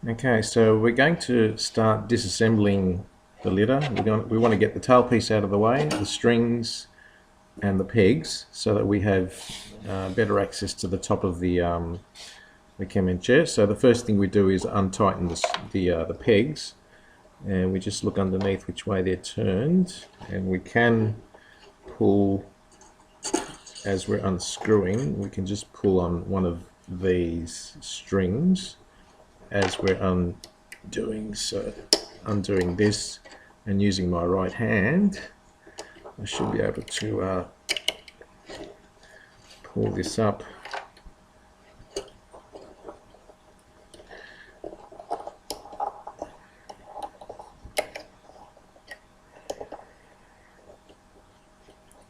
Okay, so we're going to start disassembling the litter. We want to get the tailpiece out of the way, the strings and the pegs, so that we have better access to the top of the Kemenche. So the first thing we do is untighten the pegs, and we just look underneath which way they're turned, and we can pull as we're unscrewing. We can just pull on one of these strings as we're undoing this, and using my right hand I should be able to pull this up.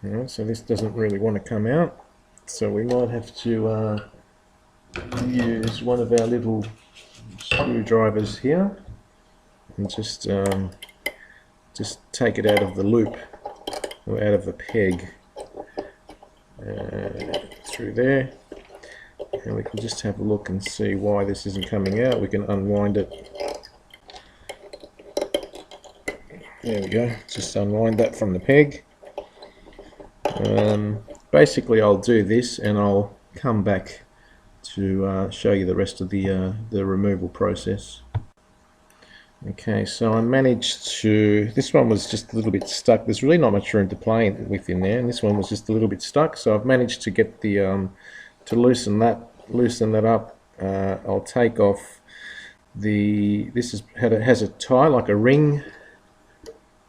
Alright, so this doesn't really want to come out, so we might have to use one of our little screwdrivers here and just take it out of the loop, or out of the peg, through there, and we can just have a look and see why this isn't coming out. We can unwind it. There we go, just unwind that from the peg. Basically I'll do this and I'll come back to show you the rest of the removal process. Okay, so I managed to, this one was just a little bit stuck. There's really not much room to play with in there, and this one was just a little bit stuck, so I've managed to get the to loosen that up. I'll take off this has a tie, like a ring.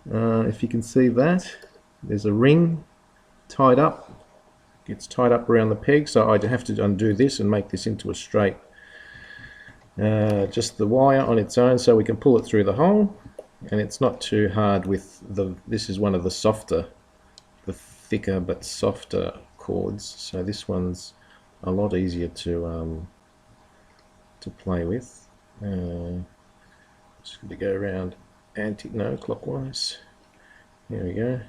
If you can see that, there's a ring tied up. Gets tied up around the peg, so I have to undo this and make this into a straight, just the wire on its own, so we can pull it through the hole, and it's not too hard with this is one of the thicker but softer cords, so this one's a lot easier to play with. Just going to go around clockwise. There we go.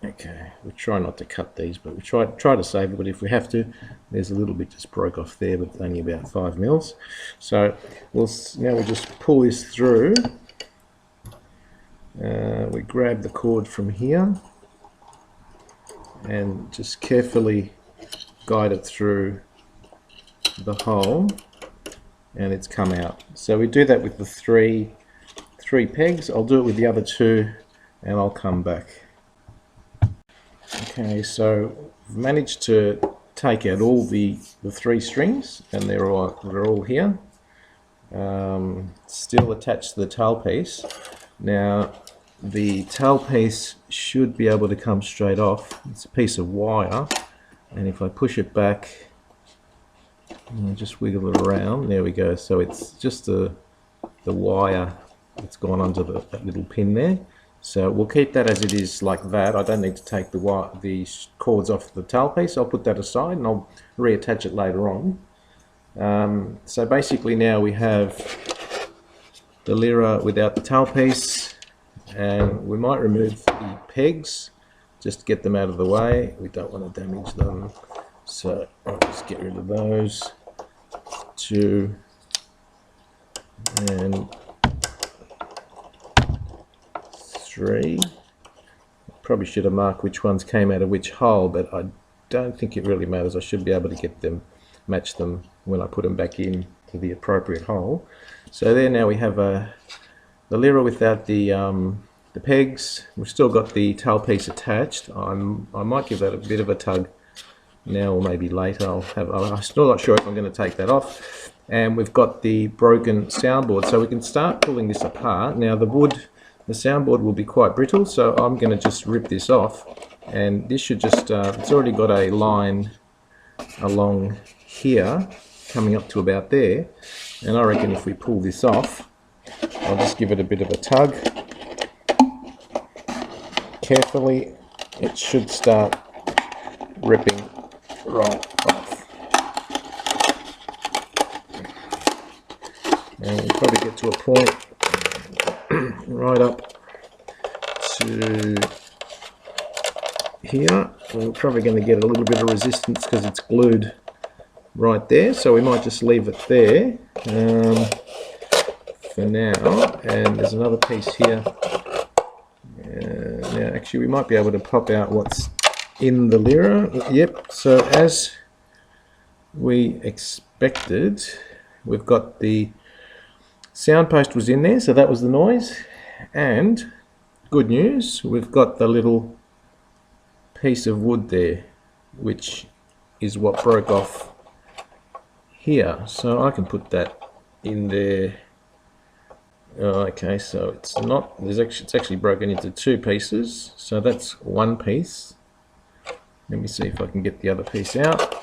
Okay, we try not to cut these, but we try to save it, but if we have to, there's a little bit just broke off there, but only about 5 mils. So now we'll just pull this through. We grab the cord from here and just carefully guide it through the hole, and it's come out. So we do that with the three pegs. I'll do it with the other two and I'll come back. Okay, so I've managed to take out all the 3 strings, and they're all here, still attached to the tailpiece. Now the tailpiece should be able to come straight off. It's a piece of wire, and if I push it back and just wiggle it around, there we go. So it's just the wire that's gone onto that little pin there. So we'll keep that as it is, like that. I don't need to take the cords off the tailpiece. I'll put that aside and I'll reattach it later on. So basically now we have the lyra without the tailpiece, and we might remove the pegs just to get them out of the way. We don't want to damage them, so I'll just get rid of those 2 and 3. Probably should have marked which ones came out of which hole, but I don't think it really matters. I should be able to match them when I put them back in to the appropriate hole. So there, now we have the lyra without the pegs. We've still got the tailpiece attached. I might give that a bit of a tug now, or maybe later. I'm still not sure if I'm going to take that off. And we've got the broken soundboard, so we can start pulling this apart. Now the soundboard will be quite brittle, so I'm going to just rip this off, and this should just, it's already got a line along here coming up to about there, and I reckon if we pull this off, I'll just give it a bit of a tug carefully. It should start ripping right off, and we'll probably get to a point right up to here. We're probably going to get a little bit of resistance because it's glued right there, so we might just leave it there for now. And there's another piece here. Now actually we might be able to pop out what's in the lira. Yep, so as we expected, we've got the sound post was in there, so that was the noise. And good news, we've got the little piece of wood there, which is what broke off here. So I can put that in there. Okay, so it's not, it's actually broken into two pieces, so that's one piece. Let me see if I can get the other piece out.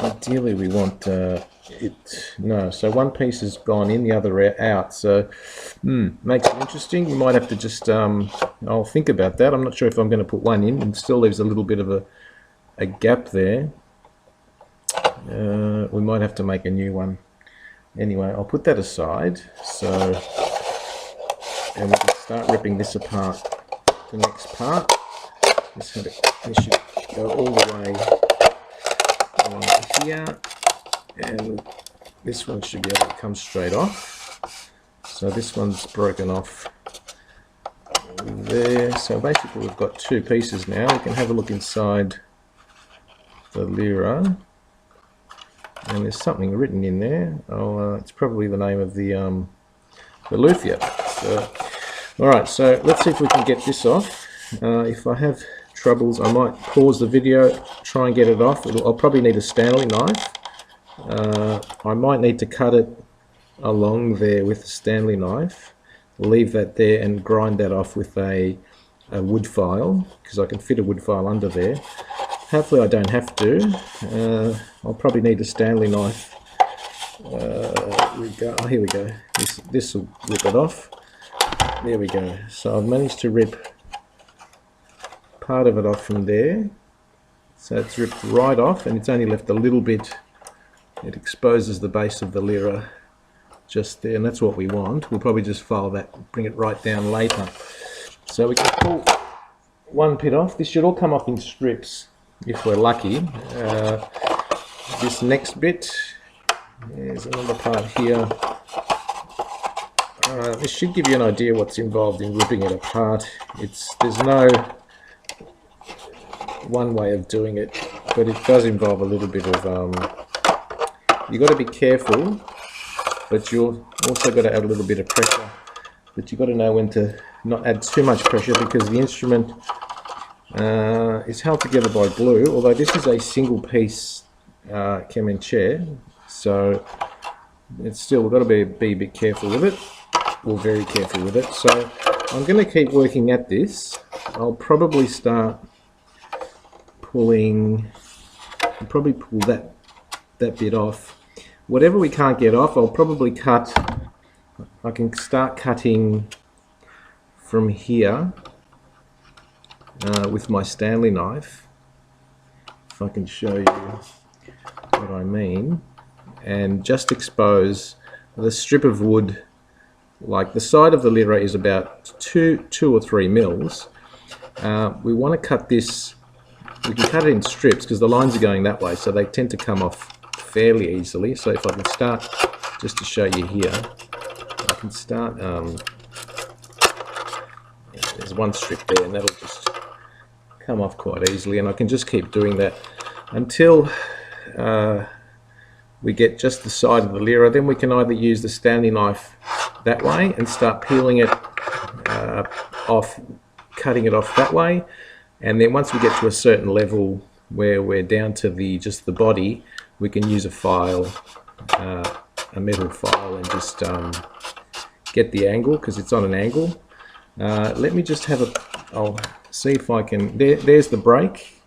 Ideally we want so one piece has gone in, the other out, so makes it interesting. We might have to just I'll think about that. I'm not sure if I'm going to put one in, and still leaves a little bit of a gap there. We might have to make a new one. Anyway, I'll put that aside, and we can start ripping this apart. The next part, this should go all the way along here, and this one should be able to come straight off. So this one's broken off there. So basically we've got two pieces now. We can have a look inside the lira. And there's something written in there. It's probably the name of the luthier. So, all right, so let's see if we can get this off. If I have troubles, I might pause the video, try and get it off. I'll probably need a Stanley knife. I might need to cut it along there with a Stanley knife, leave that there and grind that off with a wood file, because I can fit a wood file under there. Hopefully I don't have to. I'll probably need a Stanley knife. Here we go. This will rip it off. There we go. So I've managed to rip part of it off from there. So it's ripped right off, and it's only left a little bit. It exposes the base of the lira just there, and that's what we want. We'll probably just file that, bring it right down later. So we can pull one bit off. This should all come off in strips if we're lucky. This next bit, there's another part here. This should give you an idea what's involved in ripping it apart. There's no one way of doing it, but it does involve a little bit of you got to be careful, but you've also got to add a little bit of pressure. But you've got to know when to not add too much pressure, because the instrument is held together by glue, although this is a single piece Kemenche, so it's still, we've got to be a bit careful with it, or very careful with it. So I'm going to keep working at this. I'll probably start pulling, I'll probably pull that bit off. Whatever we can't get off, I'll probably cut. I can start cutting from here with my Stanley knife, if I can show you what I mean, and just expose the strip of wood. Like the side of the lira is about 2 or 3 mils. We want to cut this. We can cut it in strips because the lines are going that way, so they tend to come off fairly easily. So if I can start, just to show you here, I can start. There's one strip there, and that'll just come off quite easily, and I can just keep doing that until we get just the side of the lira. Then we can either use the Stanley knife that way and start peeling it off, cutting it off that way, and then once we get to a certain level where we're down to just the body, we can use a file, a metal file, and just get the angle, because it's on an angle. Let me just have I'll see if I can, there's the break.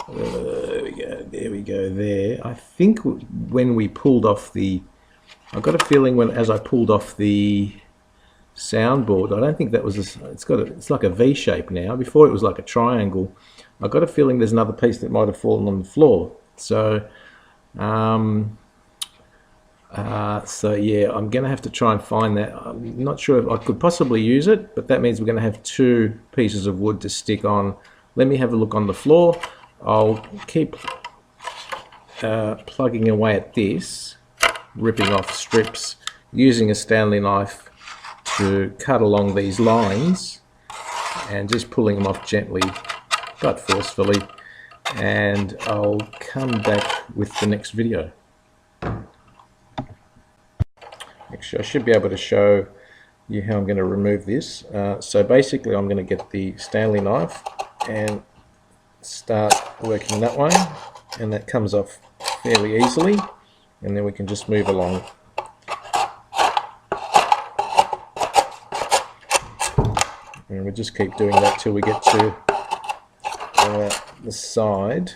There we go, there. I think when we pulled off I've got a feeling as I pulled off the soundboard, I don't think that was, it's like a V shape now. Before it was like a triangle. I've got a feeling there's another piece that might have fallen on the floor. So, so yeah, I'm going to have to try and find that. I'm not sure if I could possibly use it, but that means we're going to have 2 pieces of wood to stick on. Let me have a look on the floor. I'll keep plugging away at this, ripping off strips, using a Stanley knife to cut along these lines and just pulling them off gently but forcefully, and I'll come back with the next video. Actually, I should be able to show you how I'm going to remove this. So basically I'm going to get the Stanley knife and start working that way, and that comes off fairly easily, and then we can just move along. And we'll just keep doing that till we get to the side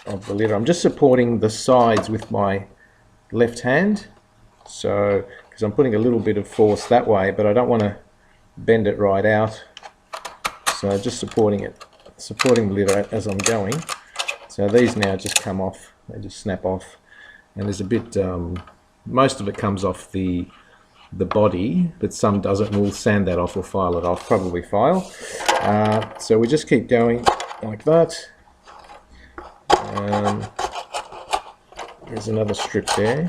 of the letter. I'm just supporting the sides with my left hand, so because I'm putting a little bit of force that way, but I don't want to bend it right out, so just supporting the letter as I'm going. So these now just come off, they just snap off, and there's a bit, most of it comes off the body, but some doesn't. We'll sand that off or file it off, probably file. So we just keep going like that. There's another strip there.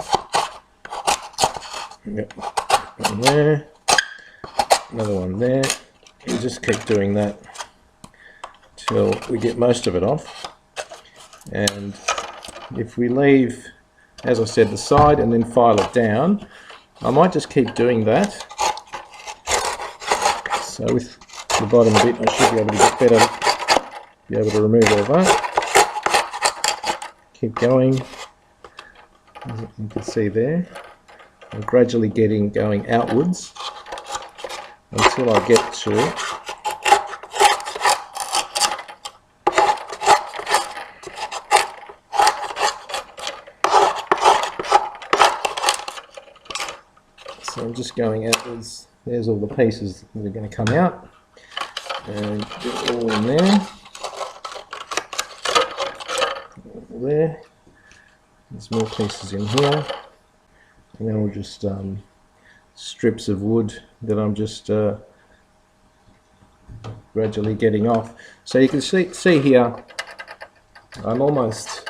Yep, one there, another one there. You just keep doing that till we get most of it off. And if we leave, as I said, the side and then file it down, I might just keep doing that. So with the bottom bit, I should be able to get better, be able to remove all that. Keep going, as you can see there. I'm gradually going outwards until I get to so I'm just going outwards. There's all the pieces that are going to come out, and get it all in there. All there. There's more pieces in here. And then we'll just strips of wood that I'm just gradually getting off. So you can see here, I'm almost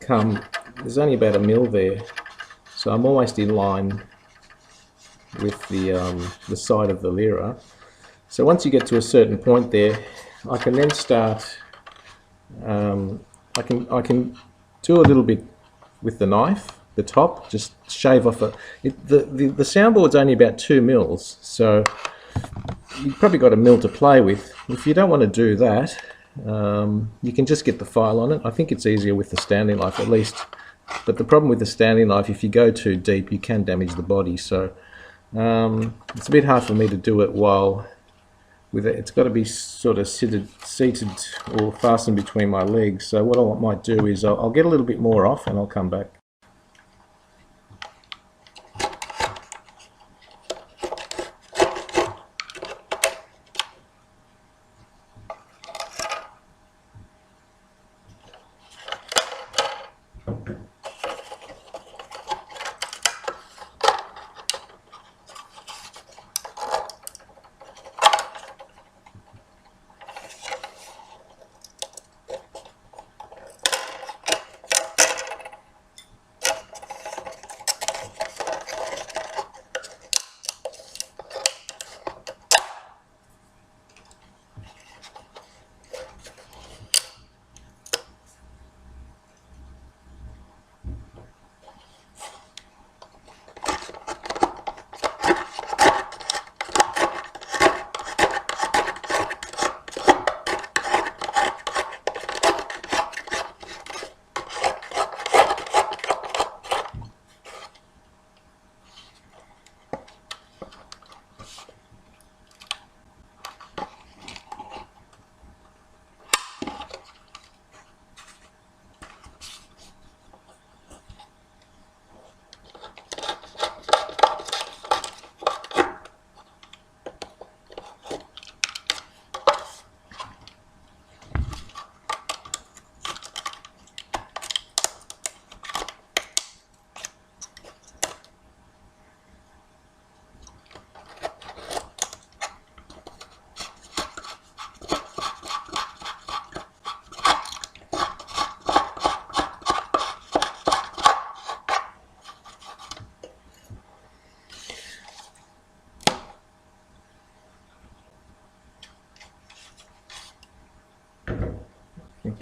there's only about 1 mil there, so I'm almost in line with the side of the lira. So once you get to a certain point there, I can then start. I can do a little bit with the knife. The top, just shave off the soundboard's only about 2 mils, so you've probably got 1 mil to play with. If you don't want to do that, you can just get the file on it. I think it's easier with the Stanley knife at least, but the problem with the Stanley knife, if you go too deep, you can damage the body. So it's a bit hard for me to do it while with it. It's got to be sort of seated or fastened between my legs. So what I might do is I'll get a little bit more off and I'll come back.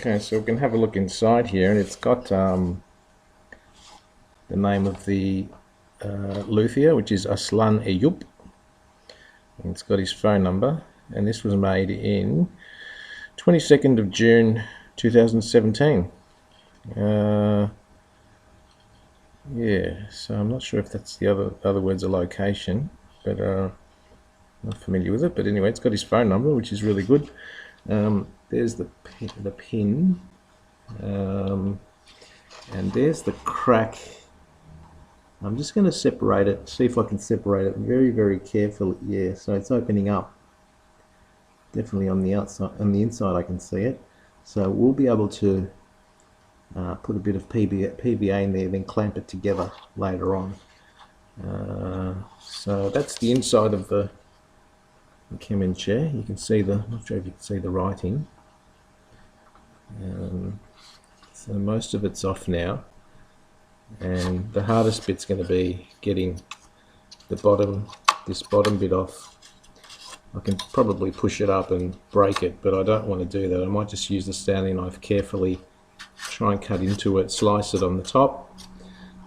Okay, so we can have a look inside here, and it's got the name of the luthier, which is Aslan Eyüp, and it's got his phone number, and this was made in 22nd of June 2017. Yeah, so I'm not sure if that's the other words, a location, but I'm not familiar with it. But anyway, it's got his phone number, which is really good. There's the pin, and there's the crack. I'm just going to separate it, see if I can separate it very, very carefully. Yeah, so it's opening up. Definitely on the outside, on the inside I can see it. So we'll be able to put a bit of PVA in there, then clamp it together later on. So that's the inside of the Kemenche. You can see I'm not sure if you can see the writing. So most of it's off now, and the hardest bit's going to be getting this bottom bit off. I can probably push it up and break it, but I don't want to do that. I might just use the Stanley knife carefully, try and cut into it, slice it on the top,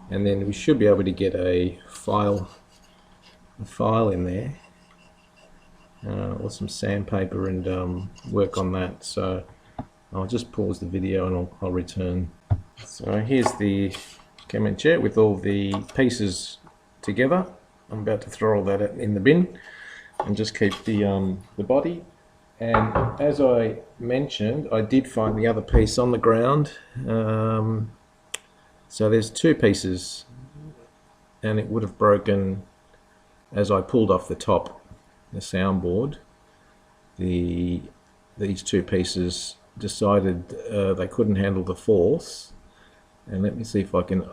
and then we should be able to get a file in there, or some sandpaper, and work on that. So I'll just pause the video and I'll return. So here's the Kemenche with all the pieces together. I'm about to throw all that in the bin and just keep the body. And as I mentioned, I did find the other piece on the ground. So there's two pieces, and it would have broken as I pulled off the top, the soundboard. These two pieces decided they couldn't handle the force. And let me see if I can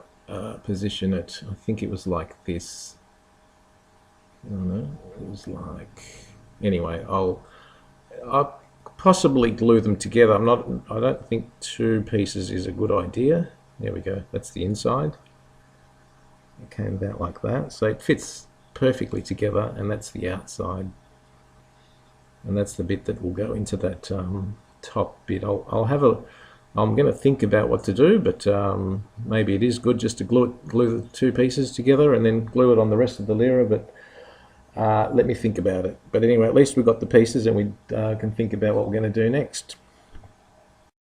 position it. I think it was like this. I don't know. It was like, anyway, I'll possibly glue them together. I don't think two pieces is a good idea. There we go. That's the inside. It came out like that, so it fits perfectly together, and that's the outside. And that's the bit that will go into that top bit. I'm going to think about what to do, but maybe it is good just to glue the two pieces together and then glue it on the rest of the lira, but let me think about it. But anyway, at least we've got the pieces, and we can think about what we're going to do next.